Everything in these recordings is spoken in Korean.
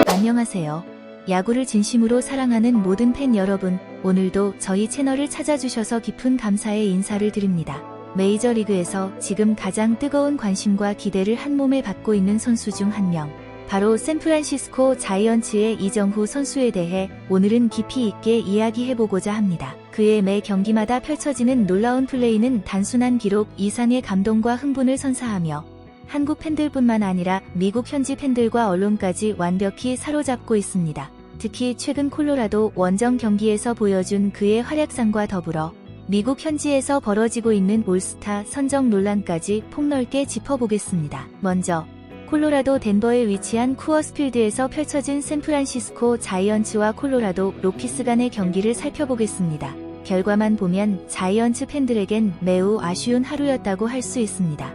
안녕하세요. 야구를 진심으로 사랑하는 모든 팬 여러분, 오늘도 저희 채널을 찾아주셔서 깊은 감사의 인사를 드립니다. 메이저리그에서 지금 가장 뜨거운 관심과 기대를 한몸에 받고 있는 선수 중 한 명, 바로 샌프란시스코 자이언츠의 이정후 선수에 대해 오늘은 깊이 있게 이야기해보고자 합니다. 그의 매 경기마다 펼쳐지는 놀라운 플레이는 단순한 기록 이상의 감동과 흥분을 선사하며 한국 팬들뿐만 아니라 미국 현지 팬들과 언론까지 완벽히 사로잡고 있습니다. 특히 최근 콜로라도 원정 경기에서 보여준 그의 활약상과 더불어 미국 현지에서 벌어지고 있는 올스타 선정 논란까지 폭넓게 짚어보겠습니다. 먼저 콜로라도 덴버에 위치한 쿠어스필드에서 펼쳐진 샌프란시스코 자이언츠와 콜로라도 로키스 간의 경기를 살펴보겠습니다. 결과만 보면 자이언츠 팬들에겐 매우 아쉬운 하루였다고 할 수 있습니다.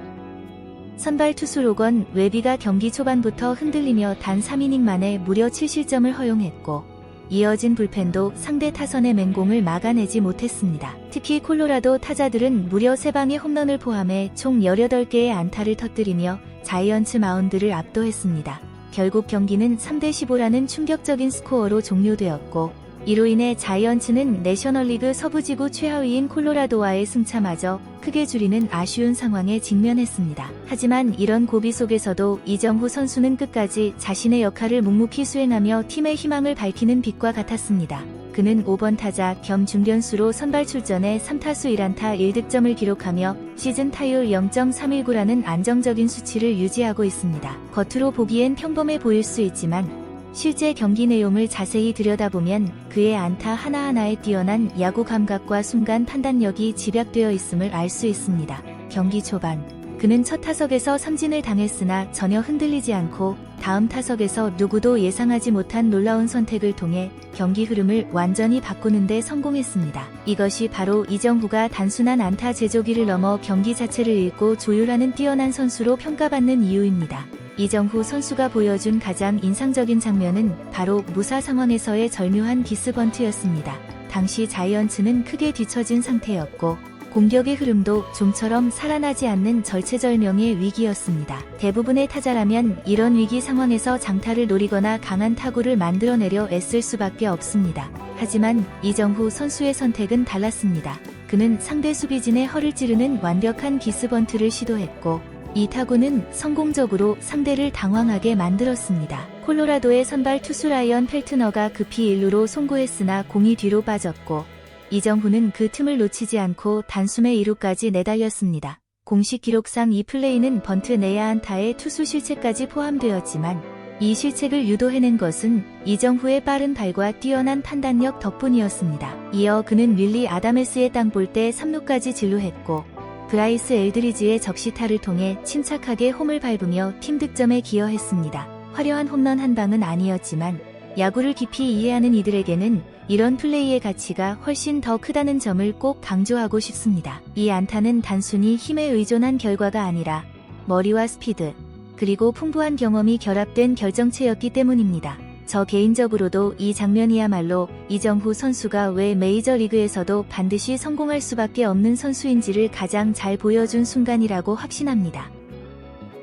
선발 투수 로건 웨비가 경기 초반부터 흔들리며 단 3이닝 만에 무려 7실점을 허용했고, 이어진 불펜도 상대 타선의 맹공을 막아내지 못했습니다. 특히 콜로라도 타자들은 무려 3방의 홈런을 포함해 총 18개의 안타를 터뜨리며 자이언츠 마운드를 압도했습니다. 결국 경기는 3대15라는 충격적인 스코어로 종료되었고, 이로 인해 자이언츠는 내셔널리그 서부지구 최하위인 콜로라도와의 승차마저 크게 줄이는 아쉬운 상황에 직면했습니다. 하지만 이런 고비 속에서도 이정후 선수는 끝까지 자신의 역할을 묵묵히 수행하며 팀의 희망을 밝히는 빛과 같았습니다. 그는 5번 타자 겸 중견수로 선발 출전해 3타수 1안타 1득점을 기록하며 시즌 타율 0.319라는 안정적인 수치를 유지하고 있습니다. 겉으로 보기엔 평범해 보일 수 있지만 실제 경기 내용을 자세히 들여다보면 그의 안타 하나하나에 뛰어난 야구 감각과 순간 판단력이 집약되어 있음을 알 수 있습니다. 경기 초반, 그는 첫 타석에서 삼진을 당했으나 전혀 흔들리지 않고 다음 타석에서 누구도 예상하지 못한 놀라운 선택을 통해 경기 흐름을 완전히 바꾸는 데 성공했습니다. 이것이 바로 이정후가 단순한 안타 제조기를 넘어 경기 자체를 읽고 조율하는 뛰어난 선수로 평가받는 이유입니다. 이정후 선수가 보여준 가장 인상적인 장면은 바로 무사 상황에서의 절묘한 기스번트였습니다. 당시 자이언츠는 크게 뒤처진 상태였고 공격의 흐름도 좀처럼 살아나지 않는 절체절명의 위기였습니다. 대부분의 타자라면 이런 위기 상황에서 장타를 노리거나 강한 타구를 만들어내려 애쓸 수밖에 없습니다. 하지만 이정후 선수의 선택은 달랐습니다. 그는 상대 수비진의 허를 찌르는 완벽한 기스번트를 시도했고, 이 타구는 성공적으로 상대를 당황하게 만들었습니다. 콜로라도의 선발 투수 라이언 펠트너가 급히 1루로 송구했으나 공이 뒤로 빠졌고, 이정후는 그 틈을 놓치지 않고 단숨에 2루까지 내달렸습니다. 공식 기록상 이 플레이는 번트 내야 안타에 투수 실책까지 포함되었지만 이 실책을 유도해낸 것은 이정후의 빠른 발과 뛰어난 판단력 덕분이었습니다. 이어 그는 윌리 아다메스의 땅볼 때 3루까지 진루했고 브라이스 엘드리지의 적시타를 통해 침착하게 홈을 밟으며 팀 득점에 기여했습니다. 화려한 홈런 한 방은 아니었지만 야구를 깊이 이해하는 이들에게는 이런 플레이의 가치가 훨씬 더 크다는 점을 꼭 강조하고 싶습니다. 이 안타는 단순히 힘에 의존한 결과가 아니라 머리와 스피드, 그리고 풍부한 경험이 결합된 결정체였기 때문입니다. 저 개인적으로도 이 장면이야말로 이정후 선수가 왜 메이저리그에서도 반드시 성공할 수밖에 없는 선수인지를 가장 잘 보여준 순간이라고 확신합니다.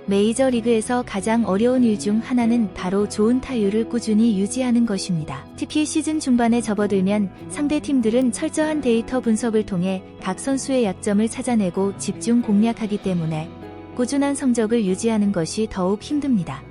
메이저리그에서 가장 어려운 일 중 하나는 바로 좋은 타율을 꾸준히 유지하는 것입니다. 특히 시즌 중반에 접어들면 상대 팀들은 철저한 데이터 분석을 통해 각 선수의 약점을 찾아내고 집중 공략하기 때문에 꾸준한 성적을 유지하는 것이 더욱 힘듭니다.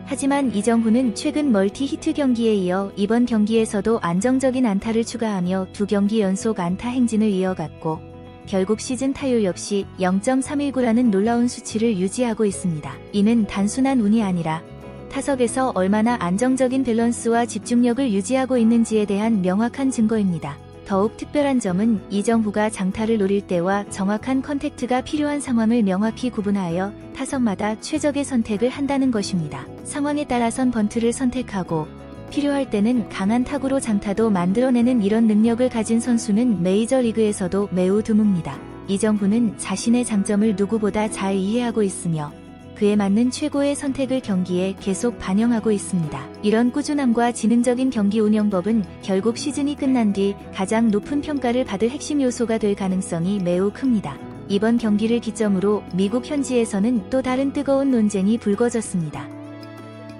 하지만 이정후는 최근 멀티 히트 경기에 이어 이번 경기에서도 안정적인 안타를 추가하며 2경기 연속 안타 행진을 이어갔고, 결국 시즌 타율 역시 0.319라는 놀라운 수치를 유지하고 있습니다. 이는 단순한 운이 아니라 타석에서 얼마나 안정적인 밸런스와 집중력을 유지하고 있는지에 대한 명확한 증거입니다. 더욱 특별한 점은 이정후가 장타를 노릴 때와 정확한 컨택트가 필요한 상황을 명확히 구분하여 타석마다 최적의 선택을 한다는 것입니다. 상황에 따라선 번트를 선택하고 필요할 때는 강한 타구로 장타도 만들어내는 이런 능력을 가진 선수는 메이저리그에서도 매우 드뭅니다. 이정후는 자신의 장점을 누구보다 잘 이해하고 있으며 그에 맞는 최고의 선택을 경기에 계속 반영하고 있습니다. 이런 꾸준함과 지능적인 경기 운영법은 결국 시즌이 끝난 뒤 가장 높은 평가를 받을 핵심 요소가 될 가능성이 매우 큽니다. 이번 경기를 기점으로 미국 현지에서는 또 다른 뜨거운 논쟁이 불거졌습니다.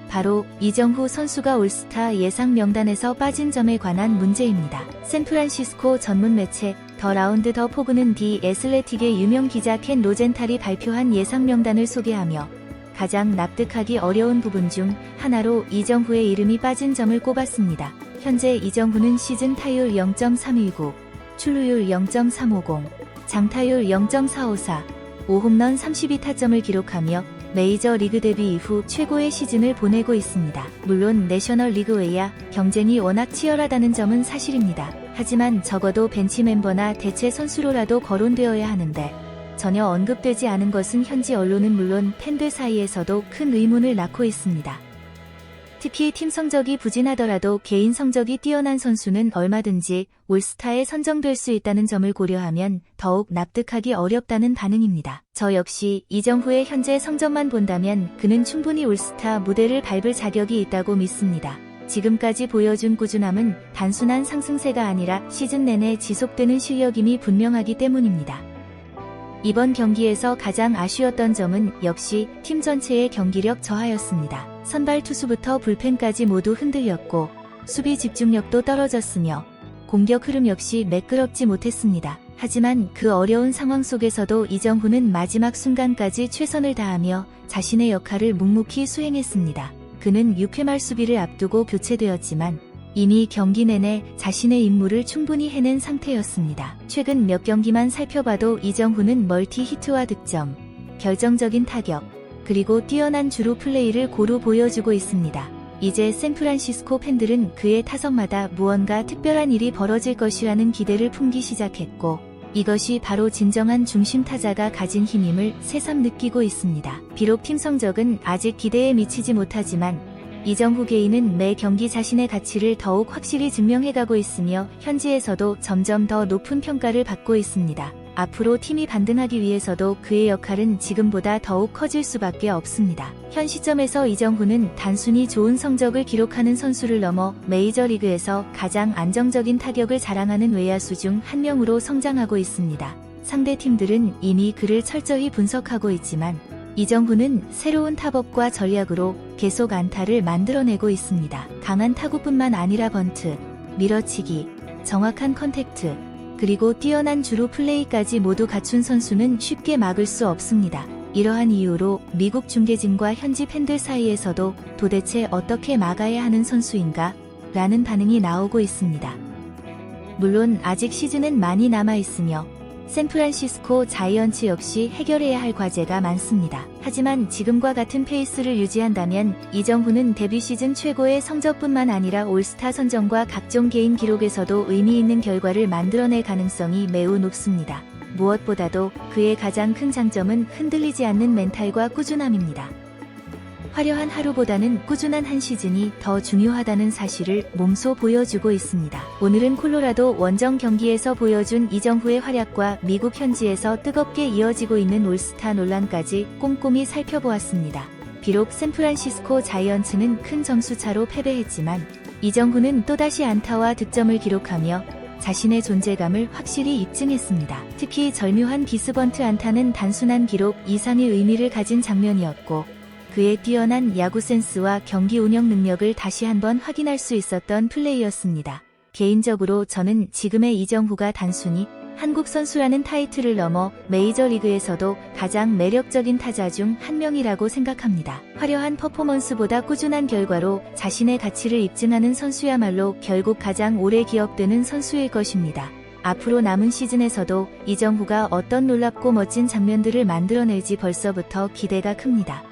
바로 이정후 선수가 올스타 예상 명단에서 빠진 점에 관한 문제입니다. 샌프란시스코 전문 매체 더 라운드 더 포그는 디 애슬레틱의 유명 기자 켄 로젠탈이 발표한 예상 명단을 소개하며 가장 납득하기 어려운 부분 중 하나로 이정후의 이름이 빠진 점을 꼽았습니다. 현재 이정후는 시즌 타율 0.319, 출루율 0.350, 장타율 0.454, 5홈런 32타점을 기록하며 메이저 리그 데뷔 이후 최고의 시즌을 보내고 있습니다. 물론 내셔널 리그 외야 경쟁이 워낙 치열하다는 점은 사실입니다. 하지만 적어도 벤치 멤버나 대체 선수로라도 거론되어야 하는데 전혀 언급되지 않은 것은 현지 언론은 물론 팬들 사이에서도 큰 의문을 낳고 있습니다. 특히 팀 성적이 부진하더라도 개인 성적이 뛰어난 선수는 얼마든지 올스타에 선정될 수 있다는 점을 고려하면 더욱 납득하기 어렵다는 반응입니다. 저 역시 이정후의 현재 성적만 본다면 그는 충분히 올스타 무대를 밟을 자격이 있다고 믿습니다. 지금까지 보여준 꾸준함은 단순한 상승세가 아니라 시즌 내내 지속되는 실력임이 분명하기 때문입니다. 이번 경기에서 가장 아쉬웠던 점은 역시 팀 전체의 경기력 저하였습니다. 선발 투수부터 불펜까지 모두 흔들렸고 수비 집중력도 떨어졌으며 공격 흐름 역시 매끄럽지 못했습니다. 하지만 그 어려운 상황 속에서도 이정후는 마지막 순간까지 최선을 다하며 자신의 역할을 묵묵히 수행했습니다. 그는 6회 말 수비를 앞두고 교체되었지만 이미 경기 내내 자신의 임무를 충분히 해낸 상태였습니다. 최근 몇 경기만 살펴봐도 이정후는 멀티 히트와 득점, 결정적인 타격, 그리고 뛰어난 주루 플레이를 고루 보여주고 있습니다. 이제 샌프란시스코 팬들은 그의 타석마다 무언가 특별한 일이 벌어질 것이라는 기대를 품기 시작했고 이것이 바로 진정한 중심 타자가 가진 힘임을 새삼 느끼고 있습니다. 비록 팀 성적은 아직 기대에 미치지 못하지만 이정후 개인은 매 경기 자신의 가치를 더욱 확실히 증명해가고 있으며 현지에서도 점점 더 높은 평가를 받고 있습니다. 앞으로 팀이 반등하기 위해서도 그의 역할은 지금보다 더욱 커질 수밖에 없습니다. 현 시점에서 이정후는 단순히 좋은 성적을 기록하는 선수를 넘어 메이저리그에서 가장 안정적인 타격을 자랑하는 외야수 중 한 명으로 성장하고 있습니다. 상대 팀들은 이미 그를 철저히 분석하고 있지만 이정후는 새로운 타법과 전략으로 계속 안타를 만들어내고 있습니다. 강한 타구뿐만 아니라 번트, 밀어치기, 정확한 컨택트, 그리고 뛰어난 주루 플레이까지 모두 갖춘 선수는 쉽게 막을 수 없습니다. 이러한 이유로 미국 중계진과 현지 팬들 사이에서도 도대체 어떻게 막아야 하는 선수인가? 라는 반응이 나오고 있습니다. 물론 아직 시즌은 많이 남아있으며 샌프란시스코 자이언츠 역시 해결해야 할 과제가 많습니다. 하지만 지금과 같은 페이스를 유지한다면 이정후는 데뷔 시즌 최고의 성적뿐만 아니라 올스타 선정과 각종 개인 기록에서도 의미 있는 결과를 만들어낼 가능성이 매우 높습니다. 무엇보다도 그의 가장 큰 장점은 흔들리지 않는 멘탈과 꾸준함입니다. 화려한 하루보다는 꾸준한 한 시즌이 더 중요하다는 사실을 몸소 보여주고 있습니다. 오늘은 콜로라도 원정 경기에서 보여준 이정후의 활약과 미국 현지에서 뜨겁게 이어지고 있는 올스타 논란까지 꼼꼼히 살펴보았습니다. 비록 샌프란시스코 자이언츠는 큰 점수차로 패배했지만 이정후는 또다시 안타와 득점을 기록하며 자신의 존재감을 확실히 입증했습니다. 특히 절묘한 비스번트 안타는 단순한 기록 이상의 의미를 가진 장면이었고 그의 뛰어난 야구 센스와 경기 운영 능력을 다시 한번 확인할 수 있었던 플레이였습니다. 개인적으로 저는 지금의 이정후가 단순히 한국 선수라는 타이틀을 넘어 메이저리그에서도 가장 매력적인 타자 중 한 명이라고 생각합니다. 화려한 퍼포먼스보다 꾸준한 결과로 자신의 가치를 입증하는 선수야말로 결국 가장 오래 기억되는 선수일 것입니다. 앞으로 남은 시즌에서도 이정후가 어떤 놀랍고 멋진 장면들을 만들어낼지 벌써부터 기대가 큽니다.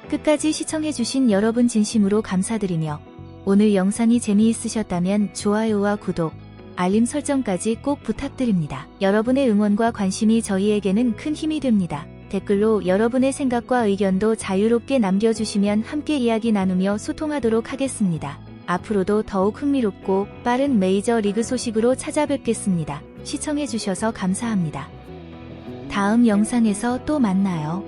끝까지 시청해주신 여러분 진심으로 감사드리며 오늘 영상이 재미있으셨다면 좋아요와 구독, 알림 설정까지 꼭 부탁드립니다. 여러분의 응원과 관심이 저희에게는 큰 힘이 됩니다. 댓글로 여러분의 생각과 의견도 자유롭게 남겨주시면 함께 이야기 나누며 소통하도록 하겠습니다. 앞으로도 더욱 흥미롭고 빠른 메이저 리그 소식으로 찾아뵙겠습니다. 시청해주셔서 감사합니다. 다음 영상에서 또 만나요.